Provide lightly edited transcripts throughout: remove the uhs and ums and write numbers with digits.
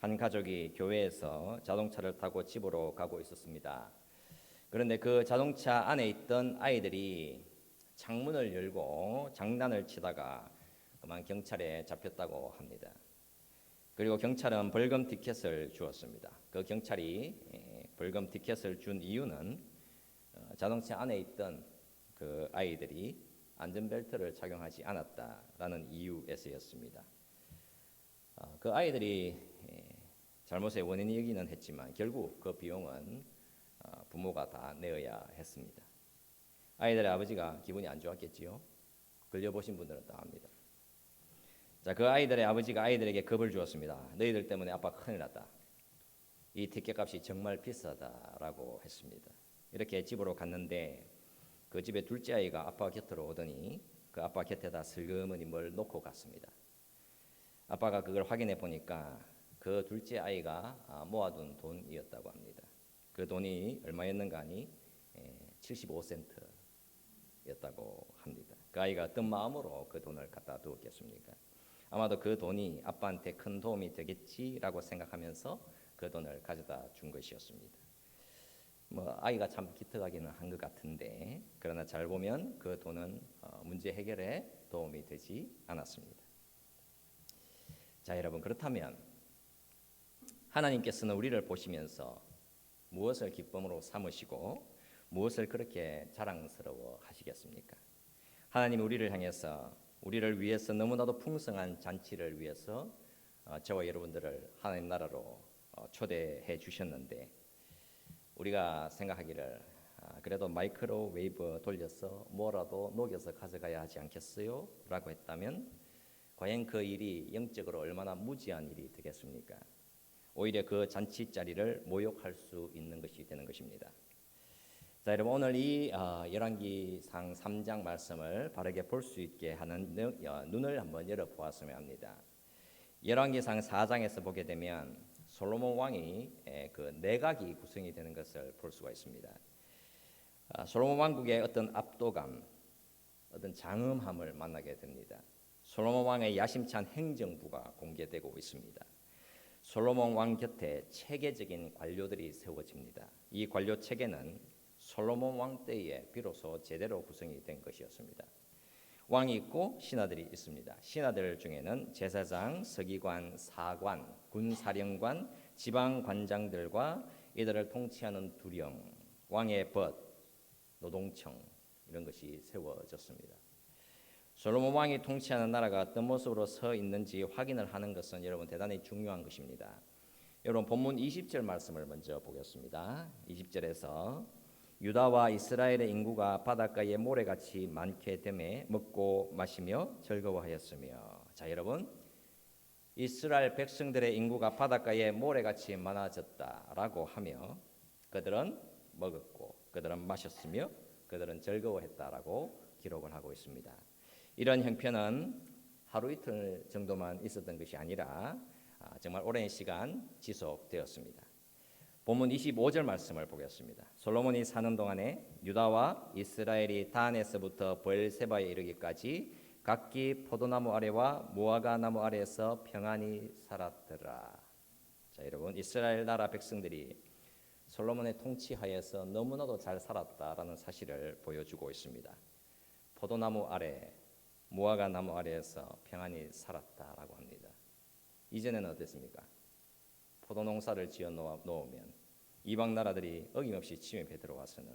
한 가족이 교회에서 자동차를 타고 집으로 가고 있었습니다. 그런데 그 자동차 안에 있던 아이들이 창문을 열고 장난을 치다가 그만 경찰에 잡혔다고 합니다. 그리고 경찰은 벌금 티켓을 주었습니다. 그 경찰이 벌금 티켓을 준 이유는 자동차 안에 있던 그 아이들이 안전벨트를 착용하지 않았다라는 이유에서였습니다. 그 아이들이 잘못의 원인이기는 했지만 결국 그 비용은 부모가 다 내어야 했습니다. 아이들의 아버지가 기분이 안 좋았겠지요. 걸려보신 분들은 다 압니다. 자, 그 아이들의 아버지가 아이들에게 겁을 주었습니다. 너희들 때문에 아빠 큰일 났다. 이 티켓값이 정말 비싸다라고 했습니다. 이렇게 집으로 갔는데 그 집의 둘째 아이가 아빠 곁으로 오더니 그 아빠 곁에다 슬그머니 뭘 놓고 갔습니다. 아빠가 그걸 확인해 보니까 그 둘째 아이가 모아둔 돈이었다고 합니다. 그 돈이 얼마였는가 하니 75센트였다고 합니다. 그 아이가 어떤 마음으로 그 돈을 갖다 두었겠습니까? 아마도 그 돈이 아빠한테 큰 도움이 되겠지라고 생각하면서 그 돈을 가져다 준 것이었습니다. 아이가 참 기특하기는 한 것 같은데 그러나 잘 보면 그 돈은 문제 해결에 도움이 되지 않았습니다. 자, 여러분, 그렇다면 하나님께서는 우리를 보시면서 무엇을 기쁨으로 삼으시고 무엇을 그렇게 자랑스러워 하시겠습니까? 하나님이 우리를 향해서 우리를 위해서 너무나도 풍성한 잔치를 위해서 저와 여러분들을 하나님 나라로 초대해 주셨는데 우리가 생각하기를 그래도 마이크로웨이브 돌려서 뭐라도 녹여서 가져가야 하지 않겠어요? 라고 했다면 과연 그 일이 영적으로 얼마나 무지한 일이 되겠습니까? 오히려 그 잔치 자리를 모욕할 수 있는 것이 되는 것입니다. 자, 여러분, 오늘 이 열왕기상 3장 말씀을 바르게 볼 수 있게 하는 눈을 한번 열어보았으면 합니다. 열왕기상 4장에서 보게 되면 솔로몬 왕이 그 내각이 구성이 되는 것을 볼 수가 있습니다. 솔로몬 왕국의 어떤 압도감, 어떤 장엄함을 만나게 됩니다. 솔로몬 왕의 야심찬 행정부가 공개되고 있습니다. 솔로몬 왕 곁에 체계적인 관료들이 세워집니다. 이 관료 체계는 솔로몬 왕 때에 비로소 제대로 구성이 된 것이었습니다. 왕이 있고 신하들이 있습니다. 신하들 중에는 제사장, 서기관, 사관, 군사령관, 지방관장들과 이들을 통치하는 두령, 왕의 벗, 노동청 이런 것이 세워졌습니다. 솔로몬 왕이 통치하는 나라가 어떤 모습으로 서 있는지 확인을 하는 것은 여러분 대단히 중요한 것입니다. 여러분 본문 20절 말씀을 먼저 보겠습니다. 20절에서 유다와 이스라엘의 인구가 바닷가에 모래같이 많게 되매 먹고 마시며 즐거워하였으며. 자, 여러분, 이스라엘 백성들의 인구가 바닷가에 모래같이 많아졌다라고 하며 그들은 먹었고 그들은 마셨으며 그들은 즐거워했다라고 기록을 하고 있습니다. 이런 형편은 하루 이틀 정도만 있었던 것이 아니라 정말 오랜 시간 지속되었습니다. 본문 25절 말씀을 보겠습니다. 솔로몬이 사는 동안에 유다와 이스라엘이 단에서부터 브엘세바에 이르기까지 각기 포도나무 아래와 무화과 나무 아래에서 평안히 살았더라. 자, 여러분, 이스라엘 나라 백성들이 솔로몬의 통치하에서 너무나도 잘 살았다라는 사실을 보여주고 있습니다. 포도나무 아래, 무화과 나무 아래에서 평안히 살았다라고 합니다. 이전에는 어땠습니까? 포도농사를 지어 놓으면 이방 나라들이 어김없이 침입해 들어와서는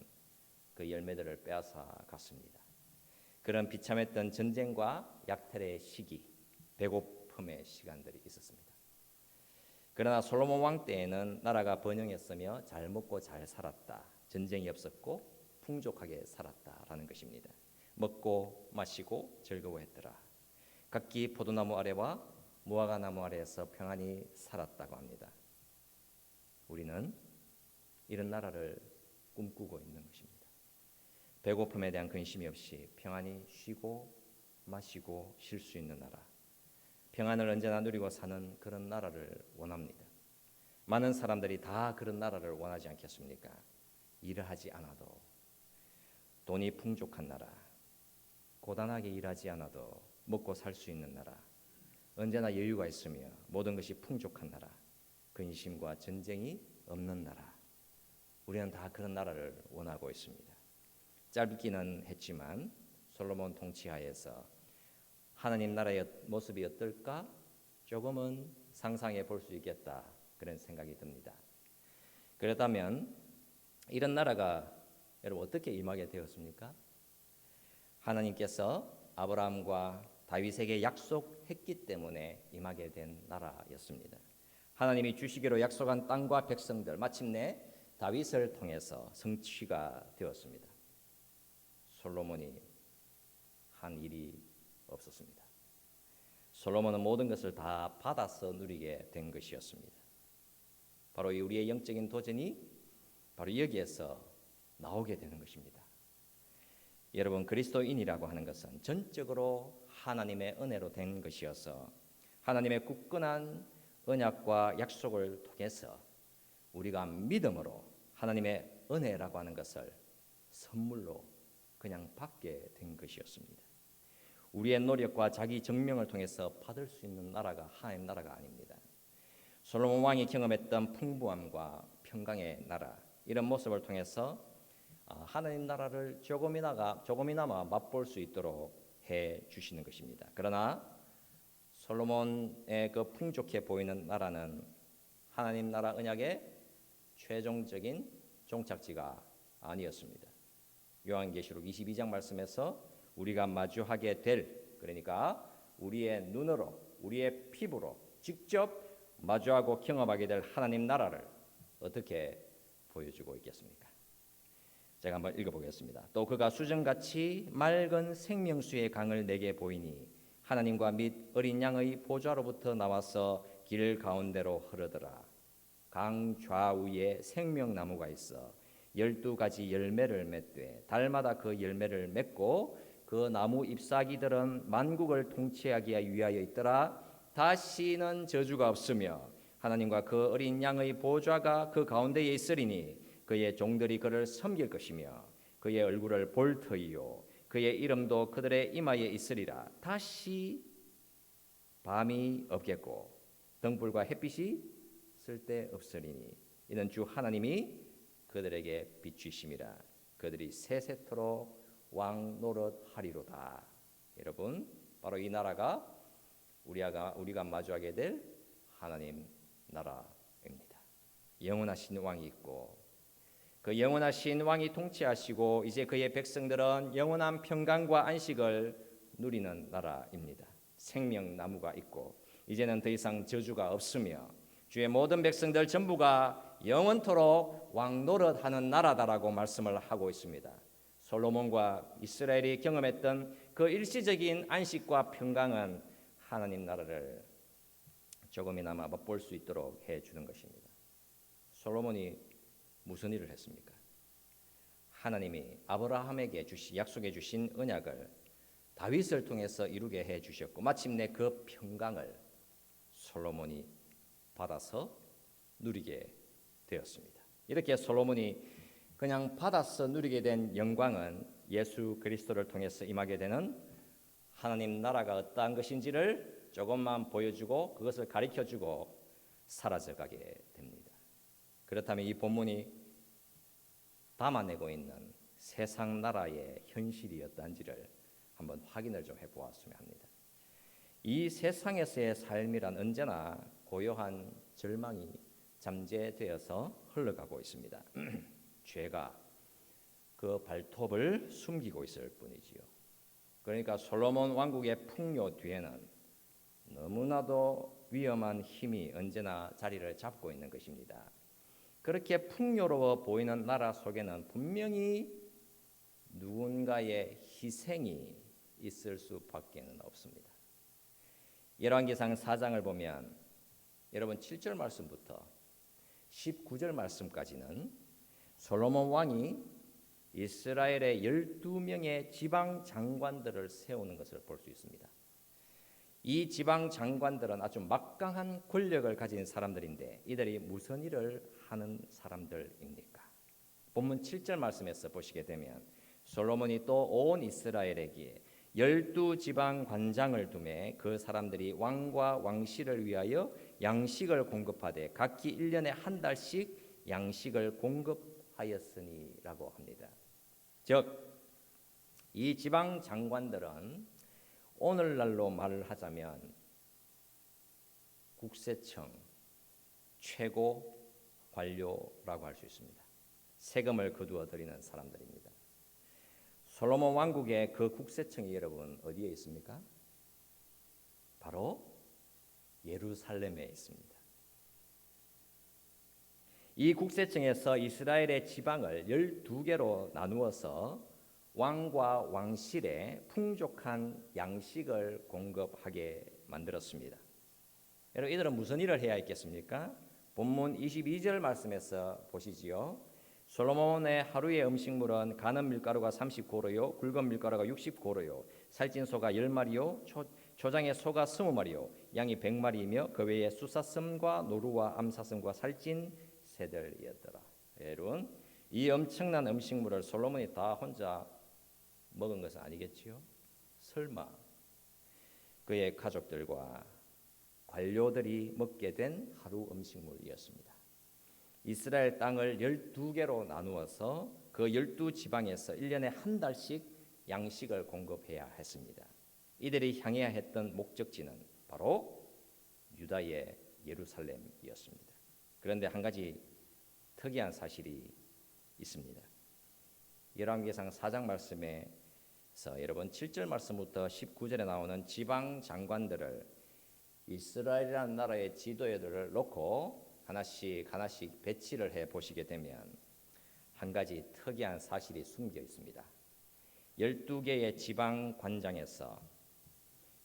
그 열매들을 빼앗아 갔습니다. 그런 비참했던 전쟁과 약탈의 시기, 배고픔의 시간들이 있었습니다. 그러나 솔로몬 왕 때에는 나라가 번영했으며 잘 먹고 잘 살았다. 전쟁이 없었고 풍족하게 살았다라는 것입니다. 먹고 마시고 즐거워했더라. 각기 포도나무 아래와 무화과 나무 아래에서 평안히 살았다고 합니다. 우리는 이런 나라를 꿈꾸고 있는 것입니다. 배고픔에 대한 근심이 없이 평안히 쉬고 마시고 쉴 수 있는 나라, 평안을 언제나 누리고 사는 그런 나라를 원합니다. 많은 사람들이 다 그런 나라를 원하지 않겠습니까? 일을 하지 않아도 돈이 풍족한 나라, 고단하게 일하지 않아도 먹고 살 수 있는 나라, 언제나 여유가 있으며 모든 것이 풍족한 나라, 근심과 전쟁이 없는 나라. 우리는 다 그런 나라를 원하고 있습니다. 짧기는 했지만 솔로몬 통치하에서 하나님 나라의 모습이 어떨까? 조금은 상상해 볼 수 있겠다. 그런 생각이 듭니다. 그렇다면 이런 나라가 여러분 어떻게 임하게 되었습니까? 하나님께서 아브라함과 다윗에게 약속했기 때문에 임하게 된 나라였습니다. 하나님이 주시기로 약속한 땅과 백성들 마침내 다윗을 통해서 성취가 되었습니다. 솔로몬이 한 일이 없었습니다. 솔로몬은 모든 것을 다 받아서 누리게 된 것이었습니다. 바로 우리의 영적인 도전이 바로 여기에서 나오게 되는 것입니다. 여러분, 그리스도인이라고 하는 것은 전적으로 하나님의 은혜로 된 것이어서 하나님의 굳건한 언약과 약속을 통해서 우리가 믿음으로 하나님의 은혜라고 하는 것을 선물로 그냥 받게 된 것이었습니다. 우리의 노력과 자기 증명을 통해서 받을 수 있는 나라가 하나님 나라가 아닙니다. 솔로몬 왕이 경험했던 풍부함과 평강의 나라, 이런 모습을 통해서 하나님 나라를 조금이나마 맛볼 수 있도록 해 주시는 것입니다. 그러나 솔로몬의 그 풍족해 보이는 나라는 하나님 나라 언약의 최종적인 종착지가 아니었습니다. 요한계시록 22장 말씀에서 우리가 마주하게 될, 그러니까 우리의 눈으로 우리의 피부로 직접 마주하고 경험하게 될 하나님 나라를 어떻게 보여주고 있겠습니까? 제가 한번 읽어보겠습니다. 또 그가 수정같이 맑은 생명수의 강을 내게 보이니 하나님과 및 어린 양의 보좌로부터 나와서 길 가운데로 흐르더라. 강 좌우에 생명나무가 있어 12가지 열매를 맺되 달마다 그 열매를 맺고 그 나무 잎사귀들은 만국을 통치하기 위하여 있더라. 다시는 저주가 없으며 하나님과 그 어린 양의 보좌가 그 가운데에 있으리니 그의 종들이 그를 섬길 것이며 그의 얼굴을 볼 터이요 그의 이름도 그들의 이마에 있으리라. 다시 밤이 없겠고 등불과 햇빛이 쓸데없으리니 이는 주 하나님이 그들에게 비추심이라. 그들이 세세토록 왕 노릇하리로다. 여러분, 바로 이 나라가 우리가 마주하게 될 하나님 나라입니다. 영원하신 왕이 있고 그 영원하신 왕이 통치하시고 이제 그의 백성들은 영원한 평강과 안식을 누리는 나라입니다. 생명나무가 있고 이제는 더 이상 저주가 없으며 주의 모든 백성들 전부가 영원토록 왕 노릇하는 나라다라고 말씀을 하고 있습니다. 솔로몬과 이스라엘이 경험했던 그 일시적인 안식과 평강은 하나님 나라를 조금이나마 맛볼 수 있도록 해주는 것입니다. 솔로몬이 무슨 일을 했습니까? 하나님이 아브라함에게 약속해 주신 언약을 다윗을 통해서 이루게 해 주셨고 마침내 그 평강을 솔로몬이 받아서 누리게 되었습니다. 이렇게 솔로몬이 그냥 받아서 누리게 된 영광은 예수 그리스도를 통해서 임하게 되는 하나님 나라가 어떠한 것인지를 조금만 보여주고 그것을 가르쳐주고 사라져가게 됩니다. 그렇다면 이 본문이 담아내고 있는 세상 나라의 현실이 어떠한지를 한번 확인을 좀 해보았으면 합니다. 이 세상에서의 삶이란 언제나 고요한 절망이 잠재되어서 흘러가고 있습니다. 죄가 그 발톱을 숨기고 있을 뿐이지요. 그러니까 솔로몬 왕국의 풍요 뒤에는 너무나도 위험한 힘이 언제나 자리를 잡고 있는 것입니다. 그렇게 풍요로워 보이는 나라 속에는 분명히 누군가의 희생이 있을 수밖에는 없습니다. 열왕기상 4장을 보면 여러분 7절 말씀부터 19절 말씀까지는 솔로몬 왕이 이스라엘의 12명의 지방 장관들을 세우는 것을 볼 수 있습니다. 이 지방 장관들은 아주 막강한 권력을 가진 사람들인데 이들이 무슨 일을 하는 사람들입니까? 본문 7절 말씀에서 보시게 되면 솔로몬이 또 온 이스라엘에게 12지방 관장을 두매 그 사람들이 왕과 왕실을 위하여 양식을 공급하되 각기 1년에 한 달씩 양식을 공급하였으니라고 합니다. 즉 이 지방 장관들은 오늘날로 말을 하자면 국세청 최고 관료라고 할 수 있습니다. 세금을 거두어 들이는 사람들입니다. 솔로몬 왕국의 그 국세청이 여러분 어디에 있습니까? 바로 예루살렘에 있습니다. 이 국세청에서 이스라엘의 지방을 12개로 나누어서 왕과 왕실에 풍족한 양식을 공급하게 만들었습니다. 여러분 이들은 무슨 일을 해야 했겠습니까? 본문 22절 말씀에서 보시지요. 솔로몬의 하루의 음식물은 가는 밀가루가 30고로요 굵은 밀가루가 60고로요 살찐 소가 10마리요 초장의 소가 20마리요 양이 100마리이며 그 외에 수사슴과 노루와 암사슴과 살찐 새들이었더라. 여러분 이 엄청난 음식물을 솔로몬이 다 혼자 먹은 것은 아니겠지요? 설마 그의 가족들과 관료들이 먹게 된 하루 음식물이었습니다. 이스라엘 땅을 12개로 나누어서 그 12지방에서 1년에 한 달씩 양식을 공급해야 했습니다. 이들이 향해야 했던 목적지는 바로 유다의 예루살렘이었습니다. 그런데 한 가지 특이한 사실이 있습니다. 열왕기상 4장 말씀에서 여러분 7절 말씀부터 19절에 나오는 지방 장관들을 이스라엘이라는 나라의 지도자들을 놓고 하나씩 배치를 해 보시게 되면 한 가지 특이한 사실이 숨겨 있습니다. 12개의 지방 관장에서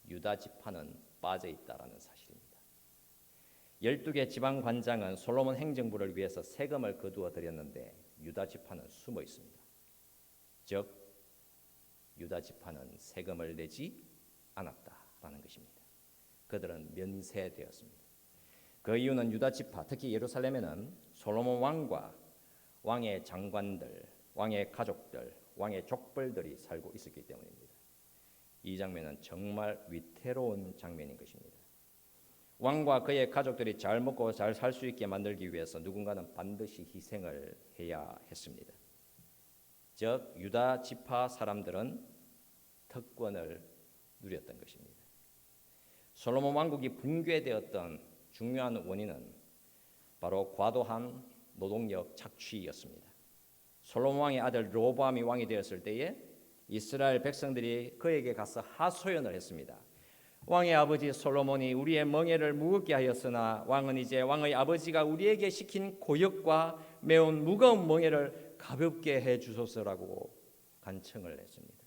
유다 지파는 빠져 있다라는 사실입니다. 12개 지방 관장은 솔로몬 행정부를 위해서 세금을 거두어 들였는데 유다 지파는 숨어 있습니다. 즉 유다 지파는 세금을 내지 않았다라는 것입니다. 그들은 면세되었습니다. 그 이유는 유다 지파, 특히 예루살렘에는 솔로몬 왕과 왕의 장관들, 왕의 가족들, 왕의 족벌들이 살고 있었기 때문입니다. 이 장면은 정말 위태로운 장면인 것입니다. 왕과 그의 가족들이 잘 먹고 잘 살 수 있게 만들기 위해서 누군가는 반드시 희생을 해야 했습니다. 즉 유다 지파 사람들은 특권을 누렸던 것입니다. 솔로몬 왕국이 붕괴되었던 중요한 원인은 바로 과도한 노동력 착취였습니다. 솔로몬 왕의 아들 르호보암이 왕이 되었을 때에 이스라엘 백성들이 그에게 가서 하소연을 했습니다. 왕의 아버지 솔로몬이 우리의 멍에를 무겁게 하였으나 왕은 이제 왕의 아버지가 우리에게 시킨 고역과 매운 무거운 멍에를 가볍게 해 주소서라고 간청을 했습니다.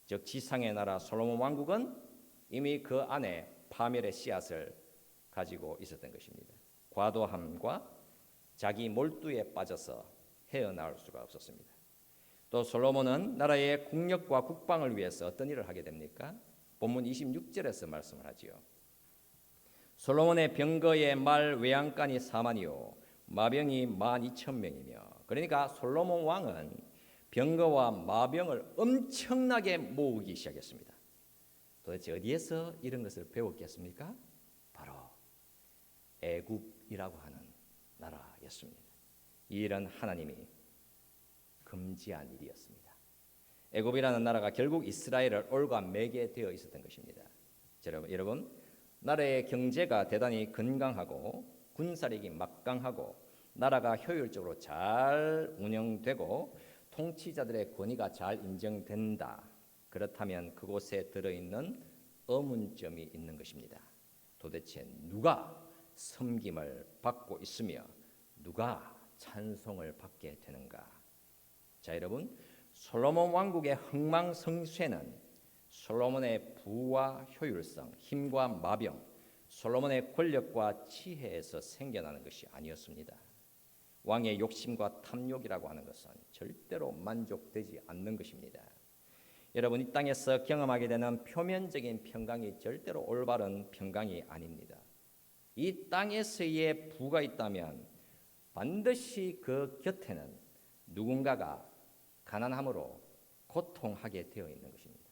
즉 지상의 나라 솔로몬 왕국은 이미 그 안에 파멸의 씨앗을 가지고 있었던 것입니다. 과도함과 자기 몰두에 빠져서 헤어나올 수가 없었습니다. 또 솔로몬은 나라의 국력과 국방을 위해서 어떤 일을 하게 됩니까? 본문 26절에서 말씀을 하지요. 솔로몬의 병거의 말 외양간이 4만이요 마병이 12,000명이며 그러니까 솔로몬 왕은 병거와 마병을 엄청나게 모으기 시작했습니다. 도대체 어디에서 이런 것을 배웠겠습니까? 바로 애굽이라고 하는 나라였습니다. 이 일은 하나님이 금지한 일이었습니다. 애굽이라는 나라가 결국 이스라엘을 올가매게 되어 있었던 것입니다. 여러분, 나라의 경제가 대단히 건강하고 군사력이 막강하고 나라가 효율적으로 잘 운영되고 통치자들의 권위가 잘 인정된다. 그렇다면 그곳에 들어있는 의문점이 있는 것입니다. 도대체 누가 섬김을 받고 있으며 누가 찬송을 받게 되는가? 자, 여러분, 솔로몬 왕국의 흥망성쇠는 솔로몬의 부와 효율성, 힘과 마병, 솔로몬의 권력과 지혜에서 생겨나는 것이 아니었습니다. 왕의 욕심과 탐욕이라고 하는 것은 절대로 만족되지 않는 것입니다. 여러분, 이 땅에서 경험하게 되는 표면적인 평강이 절대로 올바른 평강이 아닙니다. 이 땅에서의 부가 있다면 반드시 그 곁에는 누군가가 가난함으로 고통하게 되어 있는 것입니다.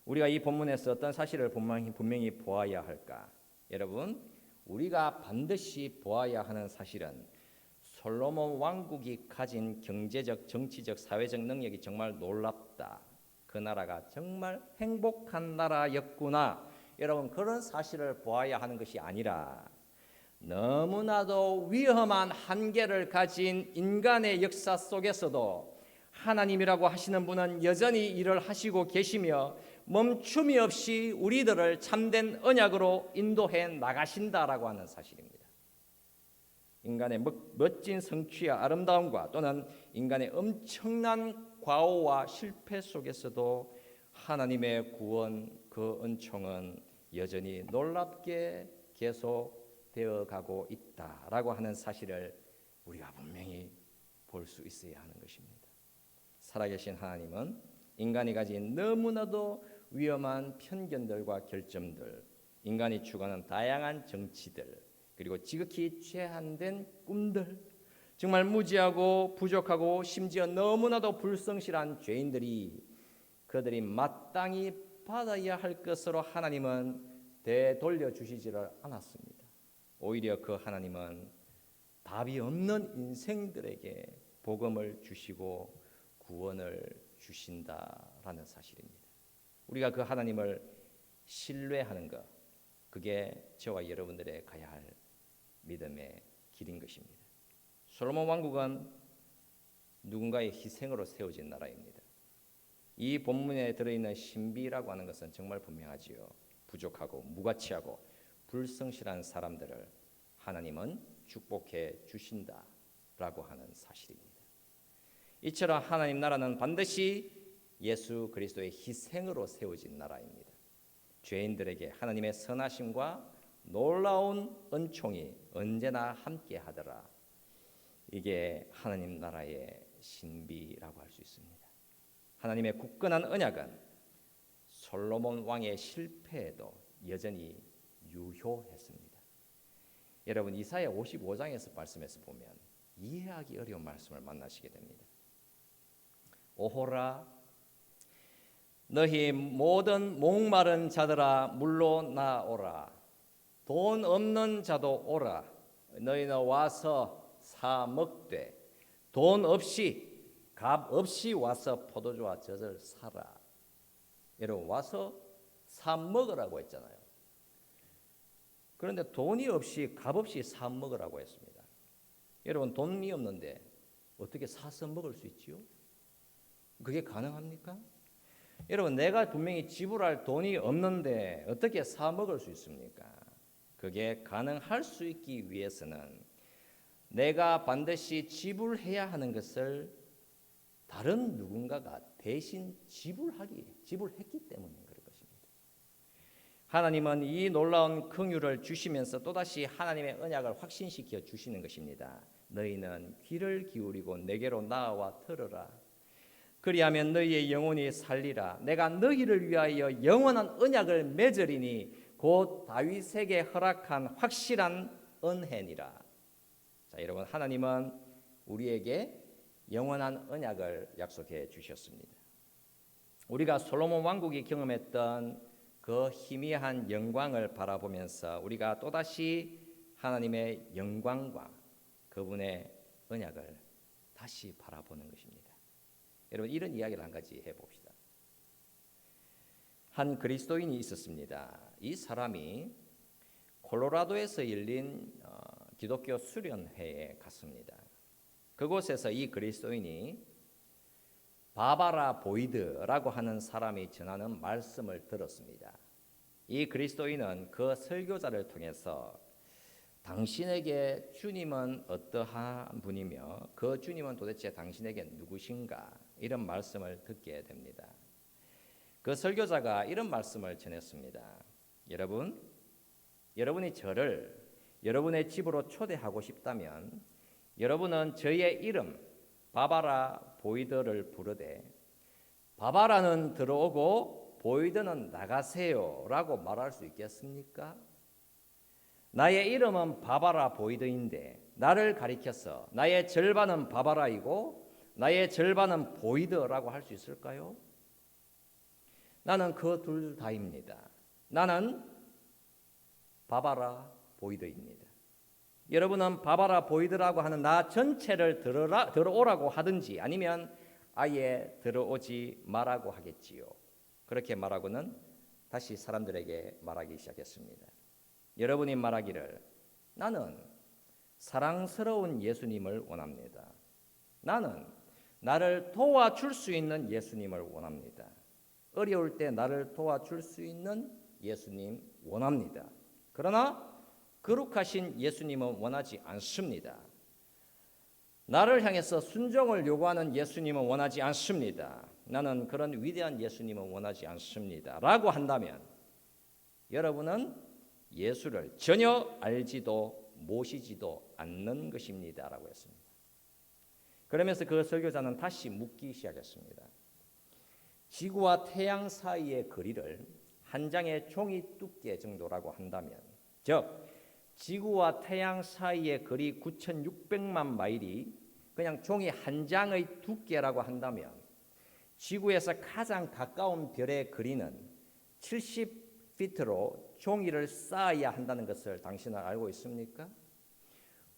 우리가 이 본문에서 어떤 사실을 분명히 보아야 할까? 여러분, 우리가 반드시 보아야 하는 사실은 솔로몬 왕국이 가진 경제적, 정치적, 사회적 능력이 정말 놀랍다. 그 나라가 정말 행복한 나라였구나. 여러분, 그런 사실을 보아야 하는 것이 아니라 너무나도 위험한 한계를 가진 인간의 역사 속에서도 하나님이라고 하시는 분은 여전히 일을 하시고 계시며 멈춤이 없이 우리들을 참된 언약으로 인도해 나가신다라고 하는 사실입니다. 인간의 멋진 성취와 아름다움과 또는 인간의 엄청난 과오와 실패 속에서도 하나님의 구원, 그 은총은 여전히 놀랍게 계속되어 가고 있다라고 하는 사실을 우리가 분명히 볼 수 있어야 하는 것입니다. 살아계신 하나님은 인간이 가진 너무나도 위험한 편견들과 결점들, 인간이 추구하는 다양한 정치들, 그리고 지극히 제한된 꿈들, 정말 무지하고 부족하고 심지어 너무나도 불성실한 죄인들이 그들이 마땅히 받아야 할 것으로 하나님은 되돌려 주시지를 않았습니다. 오히려 그 하나님은 답이 없는 인생들에게 복음을 주시고 구원을 주신다라는 사실입니다. 우리가 그 하나님을 신뢰하는 것, 그게 저와 여러분들의 가야 할 믿음의 길인 것입니다. 솔로몬 왕국은 누군가의 희생으로 세워진 나라입니다. 이 본문에 들어있는 신비라고 하는 것은 정말 분명하지요. 부족하고 무가치하고 불성실한 사람들을 하나님은 축복해 주신다라고 하는 사실입니다. 이처럼 하나님 나라는 반드시 예수 그리스도의 희생으로 세워진 나라입니다. 죄인들에게 하나님의 선하심과 놀라운 은총이 언제나 함께 하더라. 이게 하나님 나라의 신비라고 할 수 있습니다. 하나님의 굳건한 언약은 솔로몬 왕의 실패에도 여전히 유효했습니다. 여러분, 이사야 55장에서 말씀에서 보면 이해하기 어려운 말씀을 만나시게 됩니다. 오호라, 너희 모든 목마른 자들아 물로 나오라. 돈 없는 자도 오라. 너희는 와서 사 먹되 돈 없이 값 없이 와서 포도주와 젖을 사라. 여러분, 와서 사 먹으라고 했잖아요. 그런데 돈이 없이 값 없이 사 먹으라고 했습니다. 여러분, 돈이 없는데 어떻게 사서 먹을 수 있지요? 그게 가능합니까? 여러분, 내가 분명히 지불할 돈이 없는데 어떻게 사 먹을 수 있습니까? 그게 가능할 수 있기 위해서는 내가 반드시 지불해야 하는 것을 다른 누군가가 대신 지불했기 때문인 것입니다. 하나님은 이 놀라운 긍휼을 주시면서 또다시 하나님의 언약을 확신시켜 주시는 것입니다. 너희는 귀를 기울이고 내게로 나아와 들으라. 그리하면 너희의 영혼이 살리라. 내가 너희를 위하여 영원한 언약을 맺으리니 곧 다윗에게 허락한 확실한 은혜니라. 자, 여러분, 하나님은 우리에게 영원한 언약을 약속해 주셨습니다. 우리가 솔로몬 왕국이 경험했던 그 희미한 영광을 바라보면서 우리가 또다시 하나님의 영광과 그분의 언약을 다시 바라보는 것입니다. 여러분, 이런 이야기를 한 가지 해봅시다. 한 그리스도인이 있었습니다. 이 사람이 콜로라도에서 열린 기독교 수련회에 갔습니다. 그곳에서 이 그리스도인이 바바라 보이드라고 하는 사람이 전하는 말씀을 들었습니다. 이 그리스도인은 그 설교자를 통해서 당신에게 주님은 어떠한 분이며 그 주님은 도대체 당신에게 누구신가, 이런 말씀을 듣게 됩니다. 그 설교자가 이런 말씀을 전했습니다. 여러분이 저를 여러분의 집으로 초대하고 싶다면 여러분은 저의 이름 바바라 보이드를 부르되 바바라는 들어오고 보이드는 나가세요 라고 말할 수 있겠습니까? 나의 이름은 바바라 보이드인데 나를 가리켜서 나의 절반은 바바라이고 나의 절반은 보이드라고 할 수 있을까요? 나는 그 둘 다입니다. 나는 바바라 보이드입니다. 여러분은 바바라 보이드라고 하는 나 전체를 들어오라고 하든지 아니면 아예 들어오지 말라고 하겠지요. 그렇게 말하고는 다시 사람들에게 말하기 시작했습니다. 여러분이 말하기를 나는 사랑스러운 예수님을 원합니다. 나는 나를 도와줄 수 있는 예수님을 원합니다. 어려울 때 나를 도와줄 수 있는 예수님 원합니다. 그러나 거룩하신 예수님은 원하지 않습니다. 나를 향해서 순종을 요구하는 예수님은 원하지 않습니다. 나는 그런 위대한 예수님은 원하지 않습니다. 라고 한다면 여러분은 예수를 전혀 알지도 모시지도 않는 것입니다. 라고 했습니다. 그러면서 그 설교자는 다시 묻기 시작했습니다. 지구와 태양 사이의 거리를 한 장의 종이 두께 정도라고 한다면, 즉 지구와 태양 사이의 거리 9,600만 마일이 그냥 종이 한 장의 두께라고 한다면 지구에서 가장 가까운 별의 거리는 70피트로 종이를 쌓아야 한다는 것을 당신은 알고 있습니까?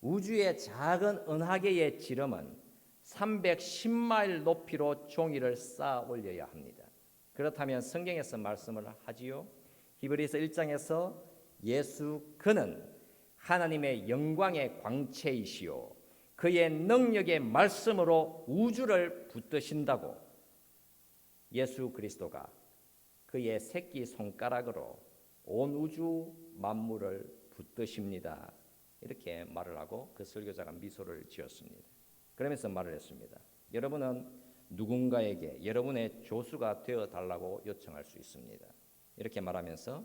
우주의 작은 은하계의 지름은 310마일 높이로 종이를 쌓아 올려야 합니다. 그렇다면 성경에서 말씀을 하지요. 히브리서 1장에서 예수 그는 하나님의 영광의 광채이시요 그의 능력의 말씀으로 우주를 붙드신다고 예수 그리스도가 그의 새끼 손가락으로 온 우주 만물을 붙드십니다. 이렇게 말을 하고 그 설교자가 미소를 지었습니다. 그러면서 말을 했습니다. 여러분은 누군가에게 여러분의 조수가 되어달라고 요청할 수 있습니다. 이렇게 말하면서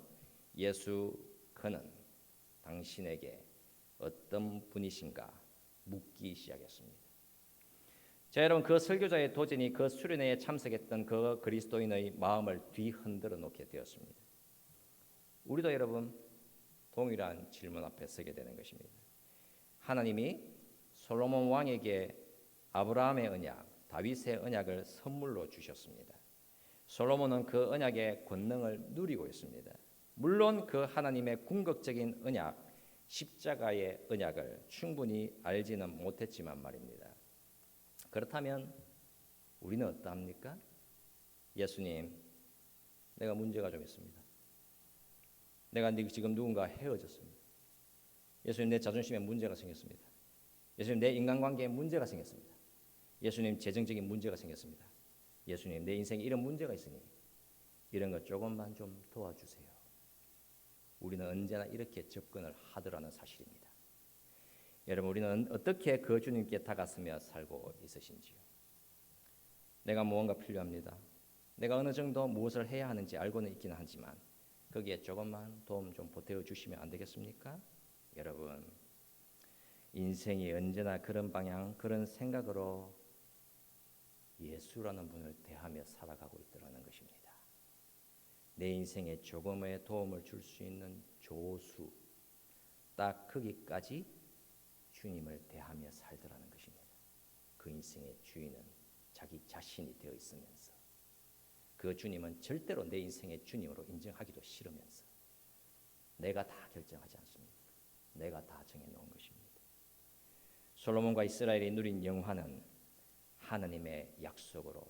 예수 그는 당신에게 어떤 분이신가 묻기 시작했습니다. 자, 여러분 그 설교자의 도전이 그 수련회에 참석했던 그 그리스도인의 마음을 뒤흔들어 놓게 되었습니다. 우리도 여러분 동일한 질문 앞에 서게 되는 것입니다. 하나님이 솔로몬 왕에게 아브라함의 언약, 다윗의 언약을 선물로 주셨습니다. 솔로몬은 그 언약의 권능을 누리고 있습니다. 물론 그 하나님의 궁극적인 언약, 십자가의 언약을 충분히 알지는 못했지만 말입니다. 그렇다면 우리는 어떠합니까? 예수님, 내가 문제가 좀 있습니다. 내가 지금 누군가 헤어졌습니다. 예수님, 내 자존심에 문제가 생겼습니다. 예수님, 내 인간관계에 문제가 생겼습니다. 예수님, 재정적인 문제가 생겼습니다. 예수님, 내 인생에 이런 문제가 있으니 이런 것 조금만 좀 도와주세요. 우리는 언제나 이렇게 접근을 하더라는 사실입니다. 여러분, 우리는 어떻게 그 주님께 다가서며 살고 있으신지요? 내가 무언가 필요합니다. 내가 어느 정도 무엇을 해야 하는지 알고는 있기는 하지만 거기에 조금만 도움 좀 보태어 주시면 안 되겠습니까? 여러분, 인생이 언제나 그런 방향, 그런 생각으로 예수라는 분을 대하며 살아가고 있더라는 것입니다. 내 인생에 조금의 도움을 줄 수 있는 조수, 딱 거기까지 주님을 대하며 살더라는 것입니다. 그 인생의 주인은 자기 자신이 되어 있으면서 그 주님은 절대로 내 인생의 주님으로 인정하기도 싫으면서 내가 다 결정하지 않습니다. 내가 다 정해놓은 것입니다. 솔로몬과 이스라엘이 누린 영화는 하나님의 약속으로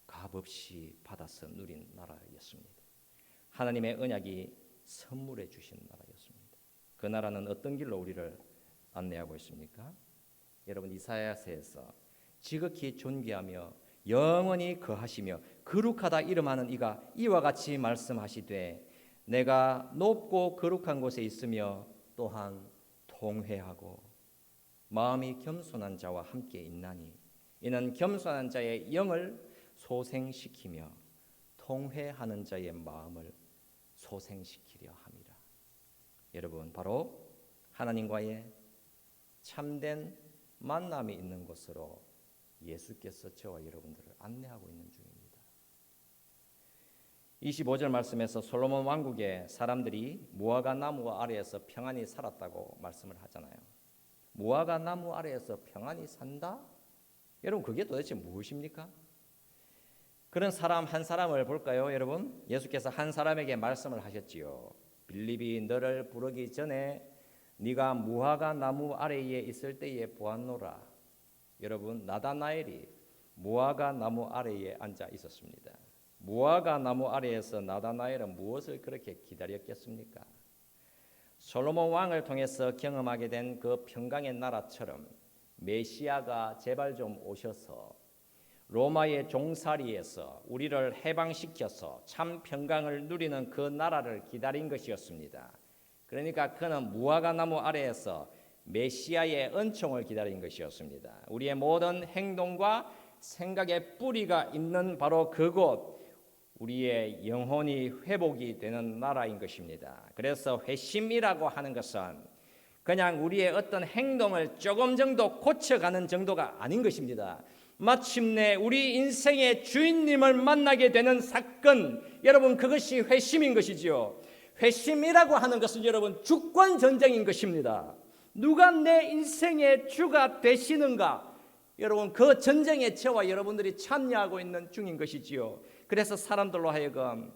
값없이 받아서 누린 나라였습니다. 하나님의 언약이 선물해 주신 나라였습니다. 그 나라는 어떤 길로 우리를 안내하고 있습니까? 여러분, 이사야서에서 지극히 존귀하며 영원히 거하시며 거룩하다 이름하는 이가 이와 같이 말씀하시되 내가 높고 거룩한 곳에 있으며 또한 통회하고 마음이 겸손한 자와 함께 있나니 이는 겸손한 자의 영을 소생시키며 통회하는 자의 마음을 소생시키려 함이라. 여러분, 바로 하나님과의 참된 만남이 있는 곳으로 예수께서 저와 여러분들을 안내하고 있는 중입니다. 25절 말씀에서 솔로몬 왕국의 사람들이 무화과 나무 아래에서 평안히 살았다고 말씀을 하잖아요. 무화과 나무 아래에서 평안히 산다? 여러분, 그게 도대체 무엇입니까? 그런 사람 한 사람을 볼까요, 여러분? 예수께서 한 사람에게 말씀을 하셨지요. 빌립이 너를 부르기 전에 네가 무화과 나무 아래에 있을 때에 보았노라. 여러분, 나다나엘이 무화과 나무 아래에 앉아 있었습니다. 무화과 나무 아래에서 나다나엘은 무엇을 그렇게 기다렸겠습니까? 솔로몬 왕을 통해서 경험하게 된 그 평강의 나라처럼 메시아가 제발 좀 오셔서 로마의 종살이에서 우리를 해방시켜서 참 평강을 누리는 그 나라를 기다린 것이었습니다. 그러니까 그는 무화과 나무 아래에서 메시아의 은총을 기다린 것이었습니다. 우리의 모든 행동과 생각의 뿌리가 있는 바로 그곳, 우리의 영혼이 회복이 되는 나라인 것입니다. 그래서 회심이라고 하는 것은 그냥 우리의 어떤 행동을 조금 정도 고쳐가는 정도가 아닌 것입니다. 마침내 우리 인생의 주인님을 만나게 되는 사건, 여러분, 그것이 회심인 것이지요. 회심이라고 하는 것은 여러분 주권 전쟁인 것입니다. 누가 내 인생의 주가 되시는가? 여러분, 그 전쟁에 저와 여러분들이 참여하고 있는 중인 것이지요. 그래서 사람들로 하여금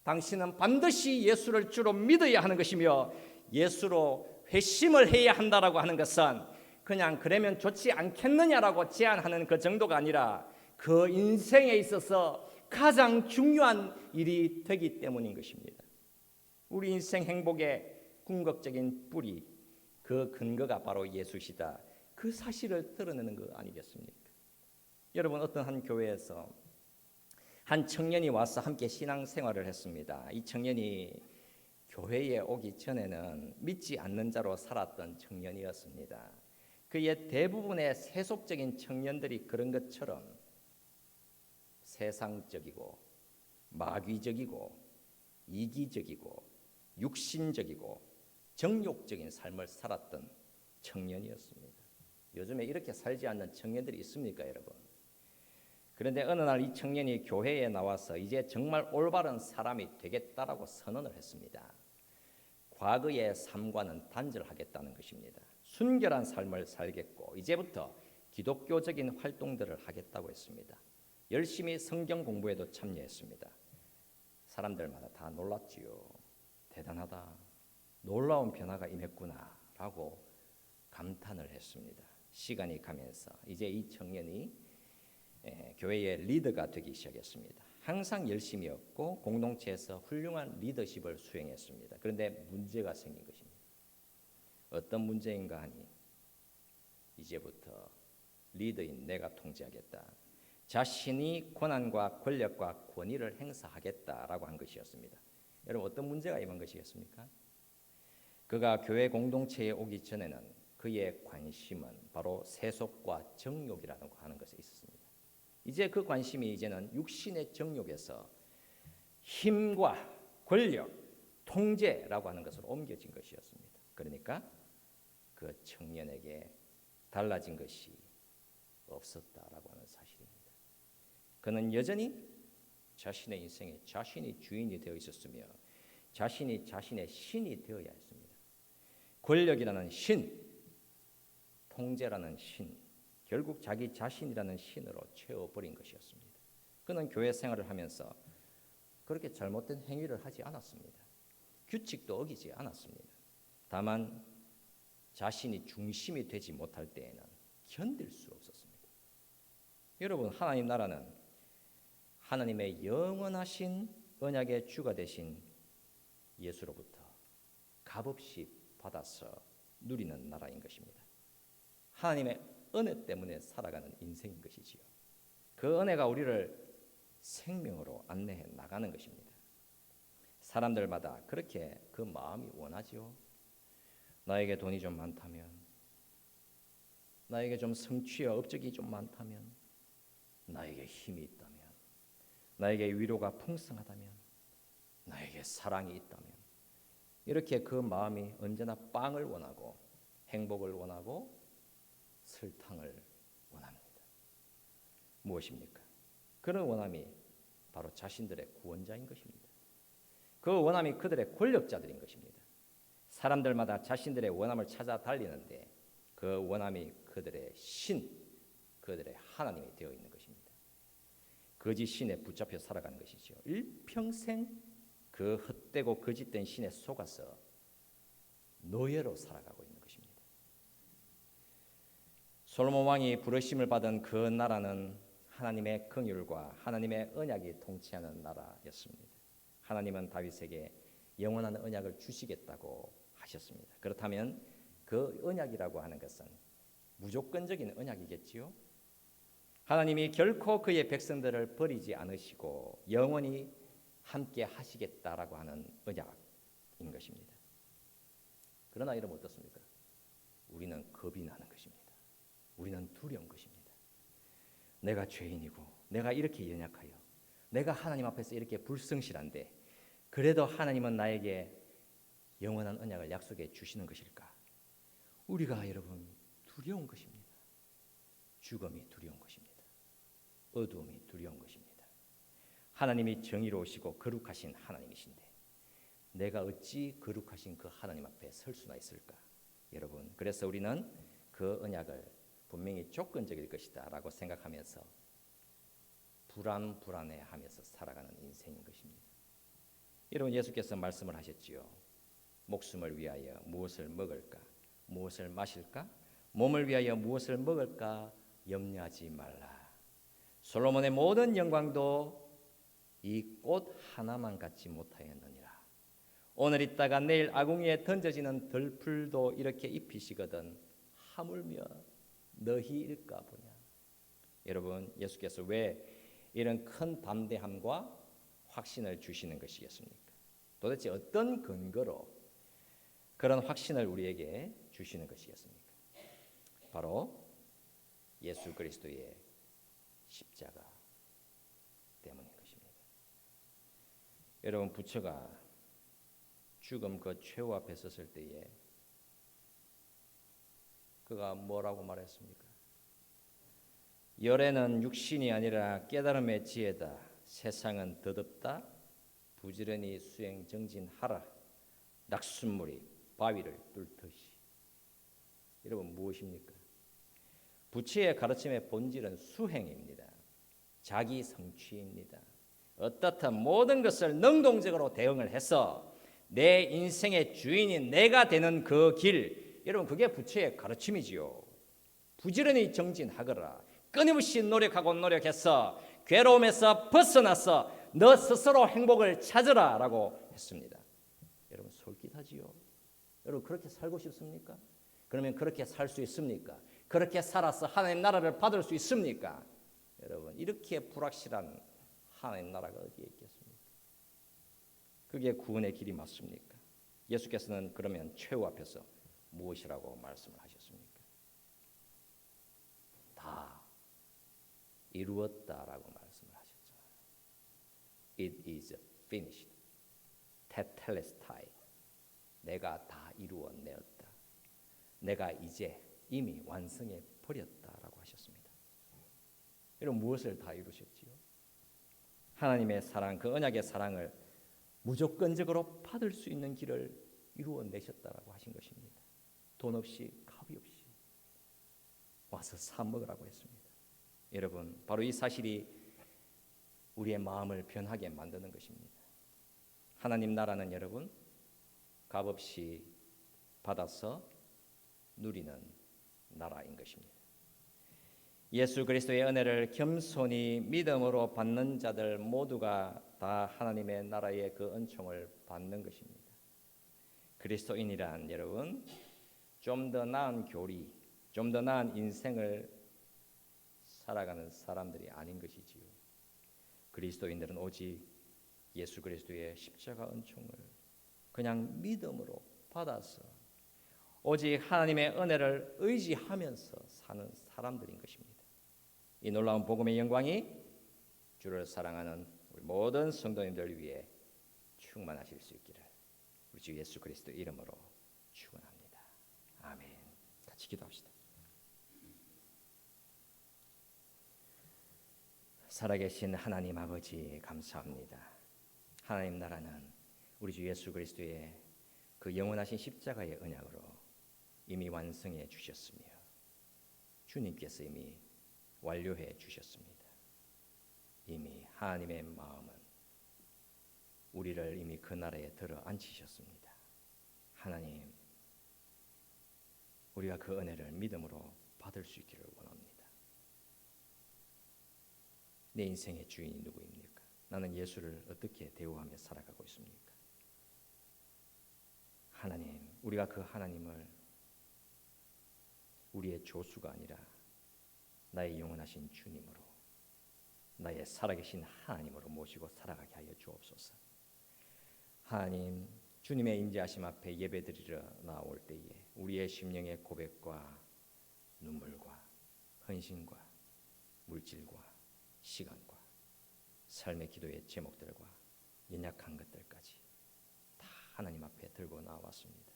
당신은 반드시 예수를 주로 믿어야 하는 것이며 예수로 회심을 해야 한다라고 하는 것은 그냥 그러면 좋지 않겠느냐라고 제안하는 그 정도가 아니라 그 인생에 있어서 가장 중요한 일이 되기 때문인 것입니다. 우리 인생 행복의 궁극적인 뿌리, 그 근거가 바로 예수시다. 그 사실을 드러내는 거 아니겠습니까? 여러분, 어떤 한 교회에서 한 청년이 와서 함께 신앙생활을 했습니다. 이 청년이 교회에 오기 전에는 믿지 않는 자로 살았던 청년이었습니다. 그의 대부분의 세속적인 청년들이 그런 것처럼 세상적이고 마귀적이고 이기적이고 육신적이고 정욕적인 삶을 살았던 청년이었습니다. 요즘에 이렇게 살지 않는 청년들이 있습니까, 여러분? 그런데 어느 날 이 청년이 교회에 나와서 이제 정말 올바른 사람이 되겠다라고 선언을 했습니다. 과거의 삶과는 단절하겠다는 것입니다. 순결한 삶을 살겠고 이제부터 기독교적인 활동들을 하겠다고 했습니다. 열심히 성경 공부에도 참여했습니다. 사람들마다 다 놀랐지요. 대단하다. 놀라운 변화가 임했구나라고 감탄을 했습니다. 시간이 가면서 이제 이 청년이 교회의 리더가 되기 시작했습니다. 항상 열심히였고 공동체에서 훌륭한 리더십을 수행했습니다. 그런데 문제가 생긴 것입니다. 어떤 문제인가 하니 이제부터 리더인 내가 통제하겠다. 자신이 권한과 권력과 권위를 행사하겠다라고 한 것이었습니다. 여러분, 어떤 문제가 임한 것이겠습니까? 그가 교회 공동체에 오기 전에는 그의 관심은 바로 세속과 정욕이라고 하는 것에 있었습니다. 이제 그 관심이 이제는 육신의 정욕에서 힘과 권력, 통제라고 하는 것으로 옮겨진 것이었습니다. 그러니까 그 청년에게 달라진 것이 없었다라고 하는 사실입니다. 그는 여전히 자신의 인생에 자신이 주인이 되어 있었으며 자신이 자신의 신이 되어야 했습니다. 권력이라는 신, 통제라는 신, 결국 자기 자신이라는 신으로 채워버린 것이었습니다. 그는 교회 생활을 하면서 그렇게 잘못된 행위를 하지 않았습니다. 규칙도 어기지 않았습니다. 다만 자신이 중심이 되지 못할 때에는 견딜 수 없었습니다. 여러분, 하나님 나라는 하나님의 영원하신 언약의 주가 되신 예수로부터 값없이 받아서 누리는 나라인 것입니다. 하나님의 은혜 때문에 살아가는 인생인 것이지요. 그 은혜가 우리를 생명으로 안내해 나가는 것입니다. 사람들마다 그렇게 그 마음이 원하지요. 나에게 돈이 좀 많다면, 나에게 좀 성취와 업적이 좀 많다면, 나에게 힘이 있다면, 나에게 위로가 풍성하다면, 나에게 사랑이 있다면, 이렇게 그 마음이 언제나 빵을 원하고 행복을 원하고 설탕을 원합니다. 무엇입니까? 그런 원함이 바로 자신들의 구원자인 것입니다. 그 원함이 그들의 권력자들인 것입니다. 사람들마다 자신들의 원함을 찾아 달리는데 그 원함이 그들의 신, 그들의 하나님이 되어 있는 것입니다. 거짓 신에 붙잡혀 살아가는 것이죠. 일평생 그 헛되고 거짓된 신에 속아서 노예로 살아가고 있는 것입니다. 솔로몬 왕이 부르심을 받은 그 나라는 하나님의 긍휼과 하나님의 언약이 통치하는 나라였습니다. 하나님은 다윗에게 영원한 언약을 주시겠다고 하셨습니다. 그렇다면 그 언약이라고 하는 것은 무조건적인 언약이겠지요. 하나님이 결코 그의 백성들을 버리지 않으시고 영원히 함께 하시겠다라고 하는 언약인 것입니다. 그러나 이러면 어떻습니까? 우리는 겁이 나는 것입니다. 우리는 두려운 것입니다. 내가 죄인이고 내가 이렇게 연약하여 내가 하나님 앞에서 이렇게 불성실한데 그래도 하나님은 나에게 영원한 언약을 약속해 주시는 것일까? 우리가 여러분 두려운 것입니다. 죽음이 두려운 것입니다. 어두움이 두려운 것입니다. 하나님이 정의로우시고 거룩하신 하나님이신데 내가 어찌 거룩하신 그 하나님 앞에 설 수나 있을까? 여러분, 그래서 우리는 그 언약을 분명히 조건적일 것이다 라고 생각하면서 불안해하면서 살아가는 인생인 것입니다. 여러분, 예수께서 말씀을 하셨지요. 목숨을 위하여 무엇을 먹을까? 무엇을 마실까? 몸을 위하여 무엇을 먹을까? 염려하지 말라. 솔로몬의 모든 영광도 이 꽃 하나만 갖지 못하였느니라. 오늘 있다가 내일 아궁이에 던져지는 들풀도 이렇게 입히시거든 하물며 너희일까 보냐. 여러분, 예수께서 왜 이런 큰 담대함과 확신을 주시는 것이겠습니까? 도대체 어떤 근거로 그런 확신을 우리에게 주시는 것이겠습니까? 바로 예수 그리스도의 십자가 때문인 것입니다. 여러분, 부처가 죽음 그 최후 앞에 섰을 때에 그가 뭐라고 말했습니까? 열애는 육신이 아니라 깨달음의 지혜다. 세상은 더덥다. 부지런히 수행정진하라. 낙숫물이 바위를 뚫듯이. 여러분, 무엇입니까? 부처의 가르침의 본질은 수행입니다. 자기 성취입니다. 어떻든 모든 것을 능동적으로 대응을 해서 내 인생의 주인이 내가 되는 그 길, 여러분, 그게 부처의 가르침이지요. 부지런히 정진하거라. 끊임없이 노력해서 괴로움에서 벗어나서 너 스스로 행복을 찾으라 라고 했습니다. 여러분, 솔깃하지요. 여러분, 그렇게 살고 싶습니까? 그러면 그렇게 살 수 있습니까? 그렇게 살아서 하나님 나라를 받을 수 있습니까? 여러분, 이렇게 불확실한 하나님 나라가 어디에 있겠습니까? 그게 구원의 길이 맞습니까? 예수께서는 그러면 최후 앞에서 무엇이라고 말씀을 하셨습니까? 다 이루었다라고 말씀을 하셨잖아요. It is finished. 테텔레스타이. 내가 다 이루어내었다. 내가 이제 이미 완성해 버렸다라고 하셨습니다. 여러분, 무엇을 다 이루셨지요? 하나님의 사랑, 그 언약의 사랑을 무조건적으로 받을 수 있는 길을 이루어내셨다라고 하신 것입니다. 돈 없이 값이 없이 와서 사 먹으라고 했습니다. 여러분, 바로 이 사실이 우리의 마음을 변하게 만드는 것입니다. 하나님 나라는 여러분 값없이 받아서 누리는 나라인 것입니다. 예수 그리스도의 은혜를 겸손히 믿음으로 받는 자들 모두가 다 하나님의 나라의 그 은총을 받는 것입니다. 그리스도인이란 여러분 좀 더 나은 교리, 좀 더 나은 인생을 살아가는 사람들이 아닌 것이지요. 그리스도인들은 오직 예수 그리스도의 십자가 은총을 그냥 믿음으로 받아서 오직 하나님의 은혜를 의지하면서 사는 사람들인 것입니다. 이 놀라운 복음의 영광이 주를 사랑하는 우리 모든 성도님들 위해 충만하실 수 있기를 우리 주 예수 그리스도 이름으로 축원합니다. 아멘. 같이 기도합시다. 살아계신 하나님 아버지 감사합니다. 하나님 나라는 우리 주 예수 그리스도의 그 영원하신 십자가의 언약으로 이미 완성해 주셨으며 주님께서 이미 완료해 주셨습니다. 이미 하나님의 마음은 우리를 이미 그 나라에 들어 앉히셨습니다. 하나님, 우리가 그 은혜를 믿음으로 받을 수 있기를 원합니다. 내 인생의 주인이 누구입니까? 나는 예수를 어떻게 대우하며 살아가고 있습니까? 하나님, 우리가 그 하나님을 우리의 조수가 아니라 나의 영원하신 주님으로, 나의 살아계신 하나님으로 모시고 살아가게 하여 주옵소서. 하나님, 주님의 인자하심 앞에 예배드리러 나올 때에 우리의 심령의 고백과 눈물과 헌신과 물질과 시간과 삶의 기도의 제목들과 연약한 것들까지 다 하나님 앞에 들고 나왔습니다.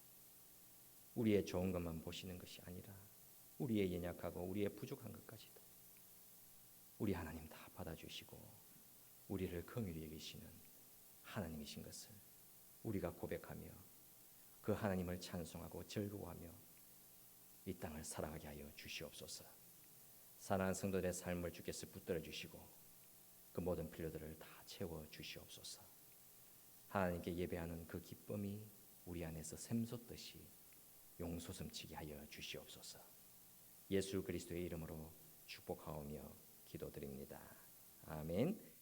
우리의 좋은 것만 보시는 것이 아니라 우리의 연약하고 우리의 부족한 것까지도 우리 하나님 다 받아주시고 우리를 긍휼히 여기시는 하나님이신 것을 우리가 고백하며 그 하나님을 찬송하고 즐거워하며 이 땅을 살아가게 하여 주시옵소서. 사랑하는 성도들의 삶을 주께서 붙들어 주시고 그 모든 필요들을 다 채워 주시옵소서. 하나님께 예배하는 그 기쁨이 우리 안에서 샘솟듯이 용솟음치게 하여 주시옵소서. 예수 그리스도의 이름으로 축복하오며 기도드립니다. 아멘.